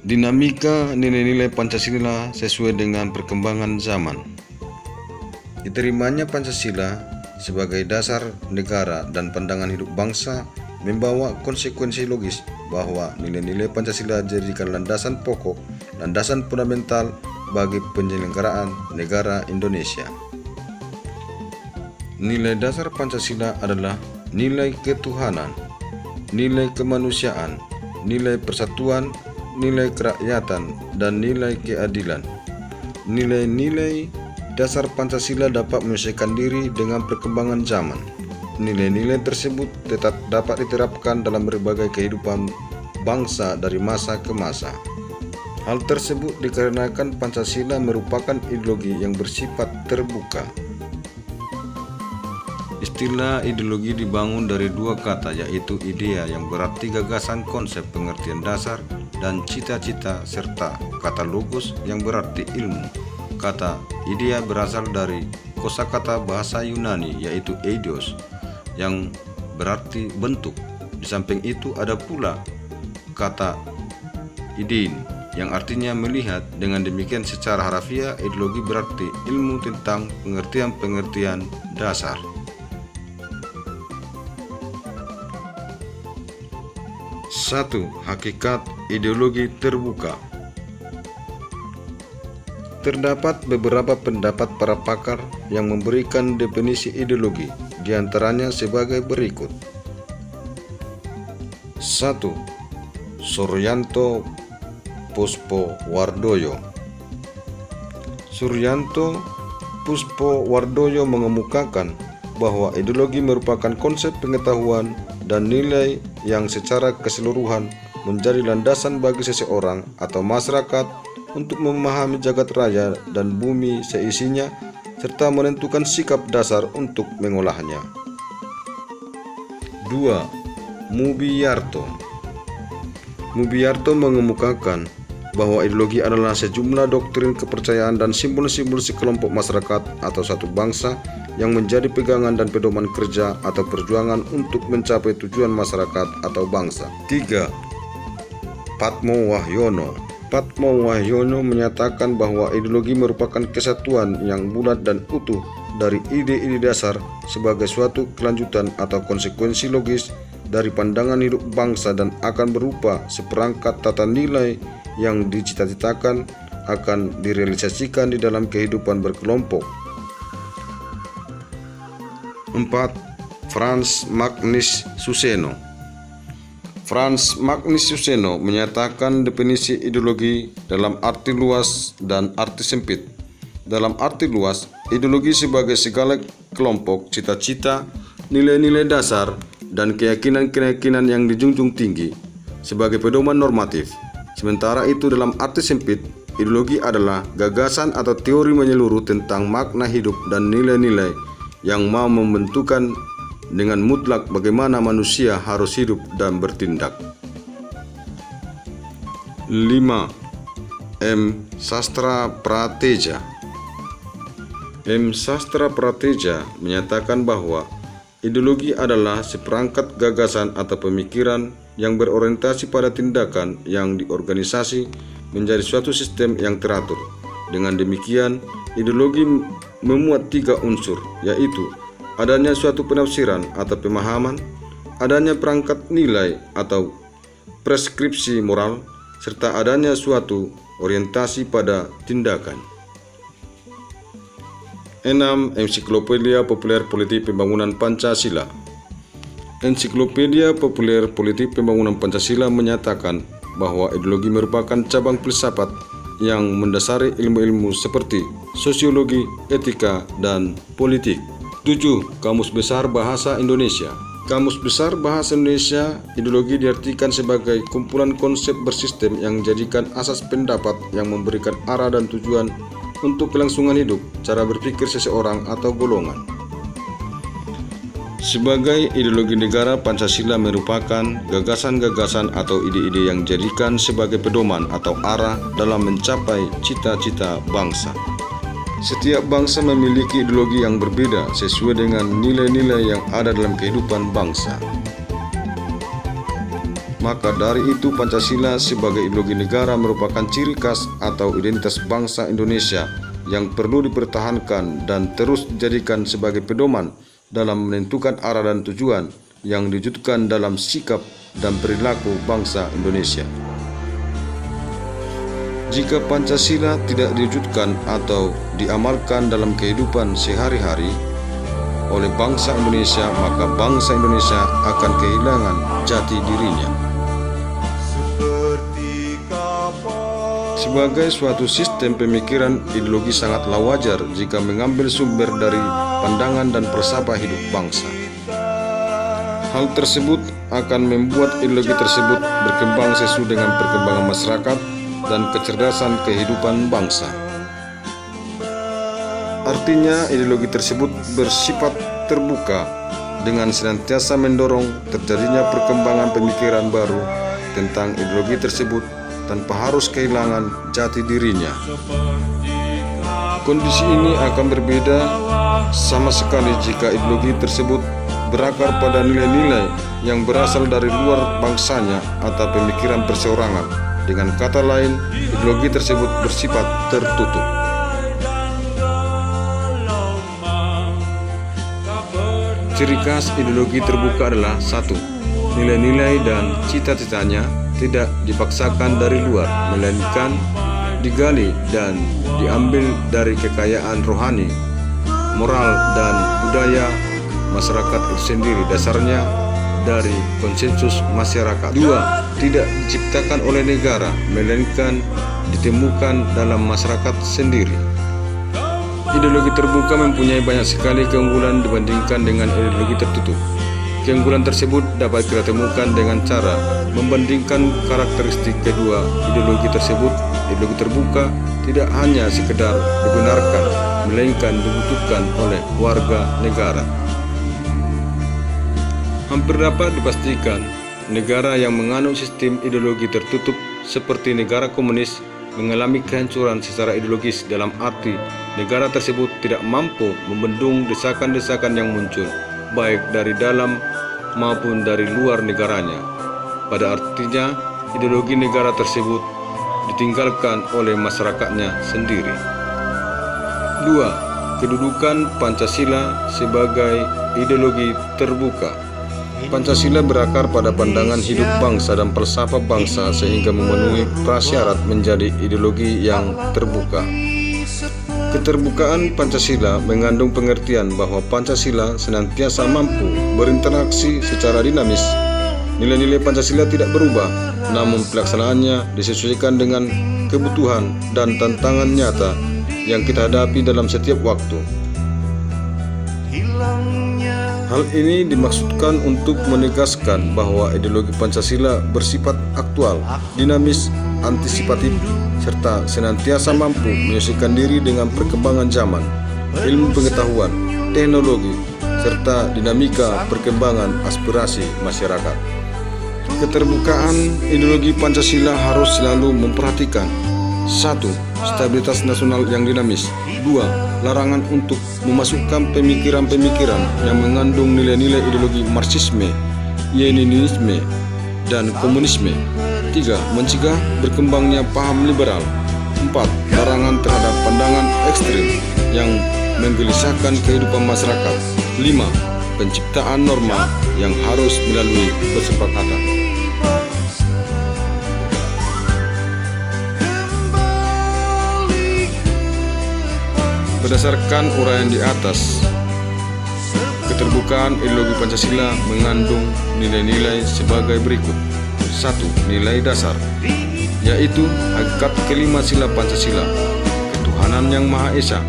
Dinamika nilai-nilai Pancasila sesuai dengan perkembangan zaman. Diterimanya Pancasila sebagai dasar negara dan pandangan hidup bangsa membawa konsekuensi logis bahwa nilai-nilai Pancasila dijadikan landasan pokok, landasan fundamental bagi penyelenggaraan negara Indonesia. Nilai dasar Pancasila adalah nilai ketuhanan, nilai kemanusiaan, nilai persatuan, nilai kerakyatan, dan nilai keadilan. Nilai-nilai dasar Pancasila dapat menyesuaikan diri dengan perkembangan zaman. Nilai-nilai tersebut tetap dapat diterapkan dalam berbagai kehidupan bangsa dari masa ke masa. Hal tersebut dikarenakan Pancasila merupakan ideologi yang bersifat terbuka. Istilah ideologi dibangun dari dua kata, yaitu idea yang berarti gagasan, konsep, pengertian dasar, dan cita-cita, serta kata logos yang berarti ilmu. Kata idea berasal dari kosakata bahasa Yunani, yaitu eidos, yang berarti bentuk. Di samping itu ada pula kata idein yang artinya melihat. Dengan demikian secara harafiah ideologi berarti ilmu tentang pengertian-pengertian dasar. 1. Hakikat ideologi terbuka. Terdapat beberapa pendapat para pakar yang memberikan definisi ideologi, diantaranya sebagai berikut. 1. Suryanto Puspowardoyo. Suryanto Puspowardoyo mengemukakan bahwa ideologi merupakan konsep pengetahuan dan nilai yang secara keseluruhan menjadi landasan bagi seseorang atau masyarakat untuk memahami jagat raya dan bumi seisinya serta menentukan sikap dasar untuk mengolahnya. 2. Mubiyarto. Mubiyarto mengemukakan bahwa ideologi adalah sejumlah doktrin, kepercayaan, dan simbol-simbol sekelompok masyarakat atau satu bangsa yang menjadi pegangan dan pedoman kerja atau perjuangan untuk mencapai tujuan masyarakat atau bangsa. 3. Patmo Wahyono. Patmo Wahyono menyatakan bahwa ideologi merupakan kesatuan yang bulat dan utuh dari ide-ide dasar sebagai suatu kelanjutan atau konsekuensi logis dari pandangan hidup bangsa dan akan berupa seperangkat tata nilai yang dicita-citakan akan direalisasikan di dalam kehidupan berkelompok. 4. Frans Magnus Suseno. Frans Magnus Suseno menyatakan definisi ideologi dalam arti luas dan arti sempit. Dalam arti luas, ideologi sebagai segala kelompok cita-cita, nilai-nilai dasar, dan keyakinan-keyakinan yang dijunjung tinggi sebagai pedoman normatif. Sementara itu dalam arti sempit, ideologi adalah gagasan atau teori menyeluruh tentang makna hidup dan nilai-nilai yang mau membentukkan dengan mutlak bagaimana manusia harus hidup dan bertindak. 5. M. Sastra Prateja. M. Sastra Prateja menyatakan bahwa ideologi adalah seperangkat gagasan atau pemikiran yang berorientasi pada tindakan yang diorganisasi menjadi suatu sistem yang teratur. Dengan demikian, ideologi memuat 3 unsur, yaitu adanya suatu penafsiran atau pemahaman, adanya perangkat nilai atau preskripsi moral, serta adanya suatu orientasi pada tindakan. 6. Ensiklopedia Populer Politik Pembangunan Pancasila. Ensiklopedia Populer Politik Pembangunan Pancasila menyatakan bahwa ideologi merupakan cabang filsafat yang mendasari ilmu-ilmu seperti sosiologi, etika, dan politik. 7. Kamus Besar Bahasa Indonesia. Kamus Besar Bahasa Indonesia, ideologi diartikan sebagai kumpulan konsep bersistem yang menjadikan asas pendapat yang memberikan arah dan tujuan untuk kelangsungan hidup, cara berpikir seseorang atau golongan. Sebagai ideologi negara, Pancasila merupakan gagasan-gagasan atau ide-ide yang dijadikan sebagai pedoman atau arah dalam mencapai cita-cita bangsa. Setiap bangsa memiliki ideologi yang berbeda sesuai dengan nilai-nilai yang ada dalam kehidupan bangsa. Maka dari itu Pancasila sebagai ideologi negara merupakan ciri khas atau identitas bangsa Indonesia yang perlu dipertahankan dan terus dijadikan sebagai pedoman dalam menentukan arah dan tujuan yang diwujudkan dalam sikap dan perilaku bangsa Indonesia. Jika Pancasila tidak diwujudkan atau diamalkan dalam kehidupan sehari-hari oleh bangsa Indonesia, maka bangsa Indonesia akan kehilangan jati dirinya. Sebagai suatu sistem pemikiran, ideologi sangatlah wajar jika mengambil sumber dari pandangan dan falsafah hidup bangsa. Hal tersebut akan membuat ideologi tersebut berkembang sesuai dengan perkembangan masyarakat dan kecerdasan kehidupan bangsa. Artinya, ideologi tersebut bersifat terbuka dengan senantiasa mendorong terjadinya perkembangan pemikiran baru tentang ideologi tersebut tanpa harus kehilangan jati dirinya. Kondisi ini akan berbeda sama sekali jika ideologi tersebut berakar pada nilai-nilai yang berasal dari luar bangsanya atau pemikiran perseorangan. Dengan kata lain, ideologi tersebut bersifat tertutup. Ciri khas ideologi terbuka adalah 1. Nilai-nilai dan cita-citanya tidak dipaksakan dari luar, melainkan digali dan diambil dari kekayaan rohani, moral, dan budaya masyarakat itu sendiri, dasarnya dari konsensus masyarakat. 2. Tidak diciptakan oleh negara, melainkan ditemukan dalam masyarakat sendiri. Ideologi terbuka mempunyai banyak sekali keunggulan dibandingkan dengan ideologi tertutup. Keunggulan tersebut dapat kita temukan dengan cara membandingkan karakteristik kedua ideologi tersebut. Ideologi terbuka tidak hanya sekedar dibenarkan, melainkan dibutuhkan oleh warga negara. Hampir dapat dipastikan, negara yang menganut sistem ideologi tertutup seperti negara komunis mengalami kehancuran secara ideologis, dalam arti negara tersebut tidak mampu membendung desakan-desakan yang muncul, baik dari dalam maupun dari luar negaranya. Pada artinya, ideologi negara tersebut ditinggalkan oleh masyarakatnya sendiri. 2. Kedudukan Pancasila sebagai ideologi terbuka. Pancasila berakar pada pandangan hidup bangsa dan falsafah bangsa sehingga memenuhi prasyarat menjadi ideologi yang terbuka. Keterbukaan Pancasila mengandung pengertian bahwa Pancasila senantiasa mampu berinteraksi secara dinamis. Nilai-nilai Pancasila tidak berubah, namun pelaksanaannya disesuaikan dengan kebutuhan dan tantangan nyata yang kita hadapi dalam setiap waktu. Hal ini dimaksudkan untuk menegaskan bahwa ideologi Pancasila bersifat aktual, dinamis, antisipatif, serta senantiasa mampu menyesuaikan diri dengan perkembangan zaman, ilmu pengetahuan, teknologi, serta dinamika perkembangan aspirasi masyarakat. Keterbukaan ideologi Pancasila harus selalu memperhatikan 1. Stabilitas nasional yang dinamis. 2. Larangan untuk memasukkan pemikiran-pemikiran yang mengandung nilai-nilai ideologi Marxisme, Leninisme, dan komunisme. 3. Mencegah berkembangnya paham liberal. 4. Larangan terhadap pandangan ekstrim yang menggelisahkan kehidupan masyarakat. 5. Penciptaan norma yang harus melalui kesepakatan. Berdasarkan uraian di atas, keterbukaan ideologi Pancasila mengandung nilai-nilai sebagai berikut. 1. Nilai dasar, yaitu hakikat kelima sila Pancasila, ketuhanan yang Maha Esa,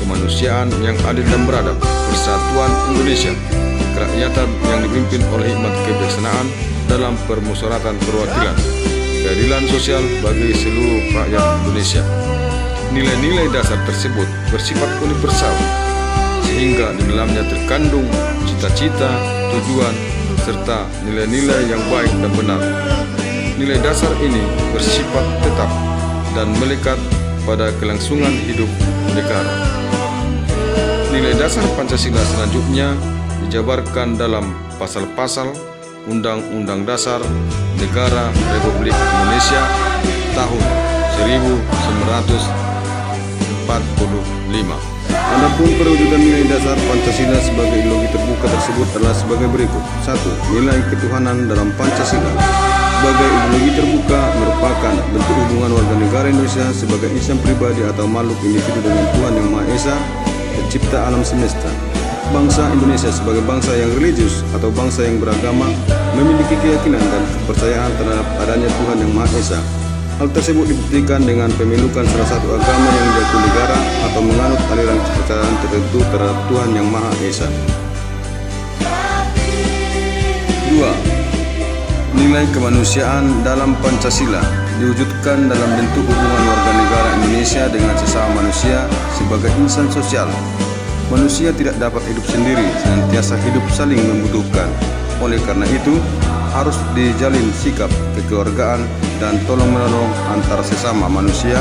kemanusiaan yang adil dan beradab, persatuan Indonesia, kerakyatan yang dipimpin oleh hikmat kebijaksanaan dalam permusyawaratan perwakilan, keadilan sosial bagi seluruh rakyat Indonesia. Nilai-nilai dasar tersebut bersifat universal, sehingga di dalamnya terkandung cita-cita, tujuan, serta nilai-nilai yang baik dan benar. Nilai dasar ini bersifat tetap dan melekat pada kelangsungan hidup negara. Nilai dasar Pancasila selanjutnya dijabarkan dalam pasal-pasal Undang-Undang Dasar Negara Republik Indonesia tahun 1945. Adapun perwujudan nilai dasar Pancasila sebagai ideologi terbuka tersebut adalah sebagai berikut. 1. Nilai ketuhanan dalam Pancasila. Sebagai ideologi terbuka merupakan bentuk hubungan warga negara Indonesia sebagai insan pribadi atau makhluk individu dengan Tuhan Yang Maha Esa, pencipta alam semesta. Bangsa Indonesia sebagai bangsa yang religius atau bangsa yang beragama memiliki keyakinan dan kepercayaan terhadap adanya Tuhan Yang Maha Esa. Hal tersebut dibuktikan dengan pemilukan salah satu agama yang diakui negara atau menganut aliran kepercayaan tertentu terhadap Tuhan Yang Maha Esa. 2. Nilai kemanusiaan dalam Pancasila diwujudkan dalam bentuk hubungan warga negara Indonesia dengan sesama manusia sebagai insan sosial. Manusia tidak dapat hidup sendiri, senantiasa hidup saling membutuhkan. Oleh karena itu, harus dijalin sikap kekeluargaan dan tolong-menolong antar sesama manusia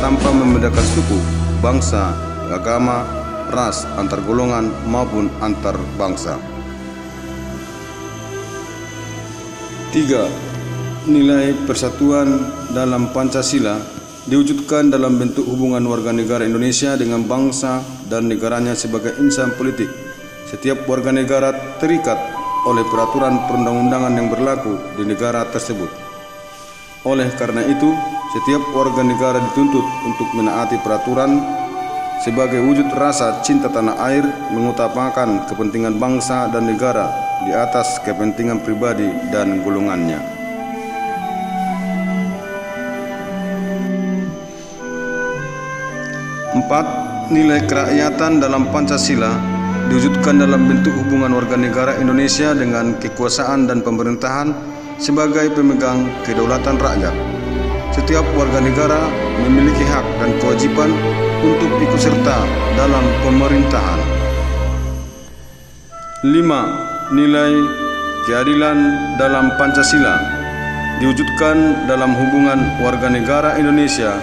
tanpa membedakan suku, bangsa, agama, ras, antar golongan maupun antar bangsa. 3. Nilai persatuan dalam Pancasila diwujudkan dalam bentuk hubungan warga negara Indonesia dengan bangsa dan negaranya sebagai insan politik. Setiap warga negara terikat oleh peraturan perundang-undangan yang berlaku di negara tersebut. Oleh karena itu, setiap warga negara dituntut untuk menaati peraturan sebagai wujud rasa cinta tanah air, mengutamakan kepentingan bangsa dan negara di atas kepentingan pribadi dan golongannya. 4. Nilai kerakyatan dalam Pancasila diwujudkan dalam bentuk hubungan warga negara Indonesia dengan kekuasaan dan pemerintahan sebagai pemegang kedaulatan rakyat. Setiap warga negara memiliki hak dan kewajiban untuk ikut serta dalam pemerintahan. 5. Nilai keadilan dalam Pancasila diwujudkan dalam hubungan warga negara Indonesia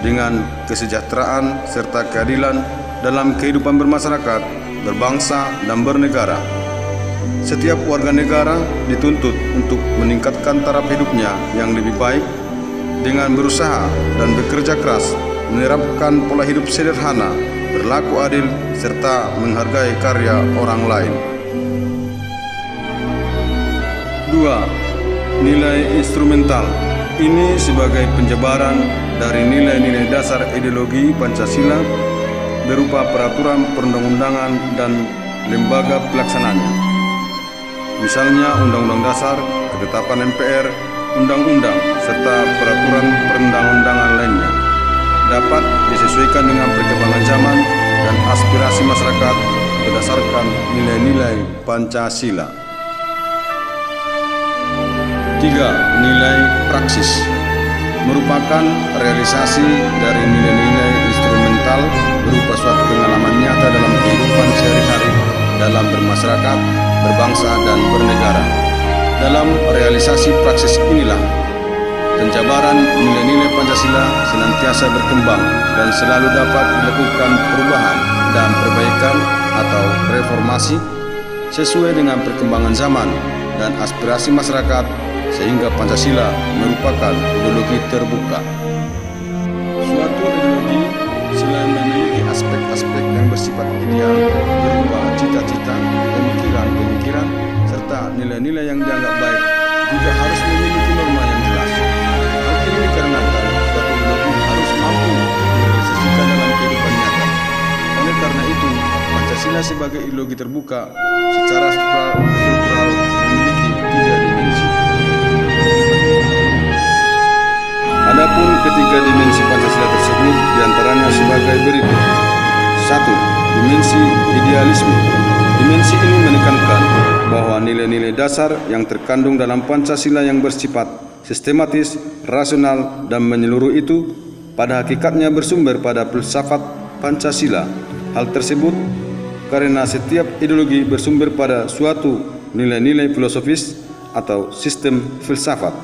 dengan kesejahteraan serta keadilan dalam kehidupan bermasyarakat, berbangsa, dan bernegara. Setiap warga negara dituntut untuk meningkatkan taraf hidupnya yang lebih baik dengan berusaha dan bekerja keras, menerapkan pola hidup sederhana, berlaku adil, serta menghargai karya orang lain. 2. Nilai instrumental. Ini sebagai penjabaran dari nilai-nilai dasar ideologi Pancasila berupa peraturan perundang-undangan dan lembaga pelaksananya. Misalnya Undang-Undang Dasar, ketetapan MPR, undang-undang, serta peraturan perundang-undangan lainnya dapat disesuaikan dengan perkembangan zaman dan aspirasi masyarakat berdasarkan nilai-nilai Pancasila. 3. Nilai praksis merupakan realisasi dari nilai-nilai instrumental berupa suatu pengalaman nyata dalam kehidupan sehari-hari dalam bermasyarakat, berbangsa, dan bernegara. Dalam realisasi praksis inilah penjabaran nilai-nilai Pancasila senantiasa berkembang dan selalu dapat dilakukan perubahan dan perbaikan atau reformasi sesuai dengan perkembangan zaman dan aspirasi masyarakat, sehingga Pancasila merupakan ideologi terbuka. Suatu ideologi selain memiliki aspek-aspek yang bersifat ideal berupa cita-cita, pemikiran-pemikiran, serta nilai-nilai yang dianggap baik, juga harus memiliki norma yang jelas. Hal ini dikarenakan suatu ideologi harus mampu direalisasikan dalam kehidupan nyata. Oleh karena itu, Pancasila sebagai ideologi terbuka secara struktural memiliki 3 dimensi. Adapun ketiga dimensi Pancasila tersebut diantaranya sebagai berikut. 1. Dimensi idealisme. Dimensi ini menekankan bahwa nilai-nilai dasar yang terkandung dalam Pancasila yang bersifat sistematis, rasional, dan menyeluruh itu pada hakikatnya bersumber pada filsafat Pancasila. Hal tersebut karena setiap ideologi bersumber pada suatu nilai-nilai filosofis atau sistem filsafat.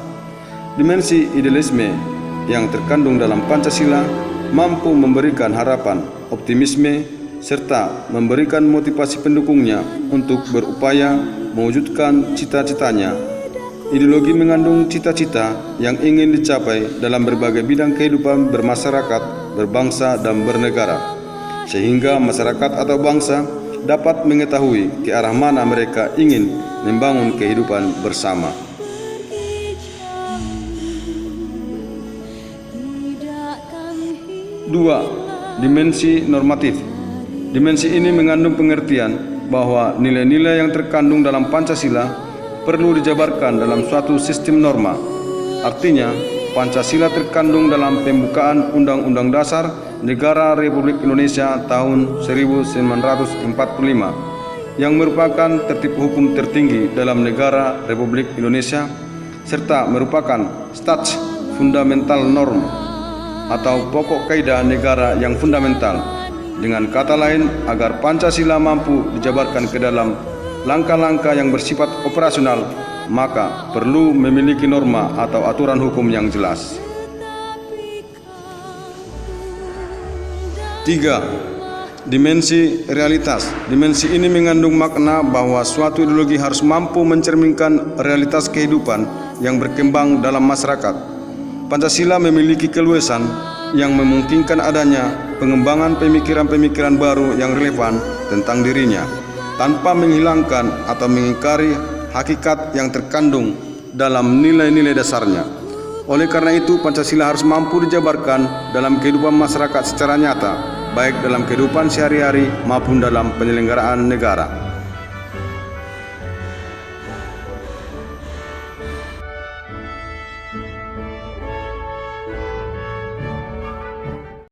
Dimensi idealisme yang terkandung dalam Pancasila mampu memberikan harapan, optimisme, serta memberikan motivasi pendukungnya untuk berupaya mewujudkan cita-citanya. Ideologi mengandung cita-cita yang ingin dicapai dalam berbagai bidang kehidupan bermasyarakat, berbangsa, dan bernegara, sehingga masyarakat atau bangsa dapat mengetahui ke arah mana mereka ingin membangun kehidupan bersama. 2. Dimensi normatif. Dimensi ini mengandung pengertian bahwa nilai-nilai yang terkandung dalam Pancasila perlu dijabarkan dalam suatu sistem norma. Artinya, Pancasila terkandung dalam pembukaan Undang-Undang Dasar Negara Republik Indonesia tahun 1945 yang merupakan tertib hukum tertinggi dalam negara Republik Indonesia serta merupakan Stats Fundamental Norm atau pokok kaidah negara yang fundamental. Dengan kata lain, agar Pancasila mampu dijabarkan ke dalam langkah-langkah yang bersifat operasional, maka perlu memiliki norma atau aturan hukum yang jelas. 3. Dimensi realitas. Dimensi ini mengandung makna bahwa suatu ideologi harus mampu mencerminkan realitas kehidupan yang berkembang dalam masyarakat. Pancasila memiliki keluasan yang memungkinkan adanya pengembangan pemikiran-pemikiran baru yang relevan tentang dirinya, tanpa menghilangkan atau mengingkari hakikat yang terkandung dalam nilai-nilai dasarnya. Oleh karena itu, Pancasila harus mampu dijabarkan dalam kehidupan masyarakat secara nyata, baik dalam kehidupan sehari-hari maupun dalam penyelenggaraan negara.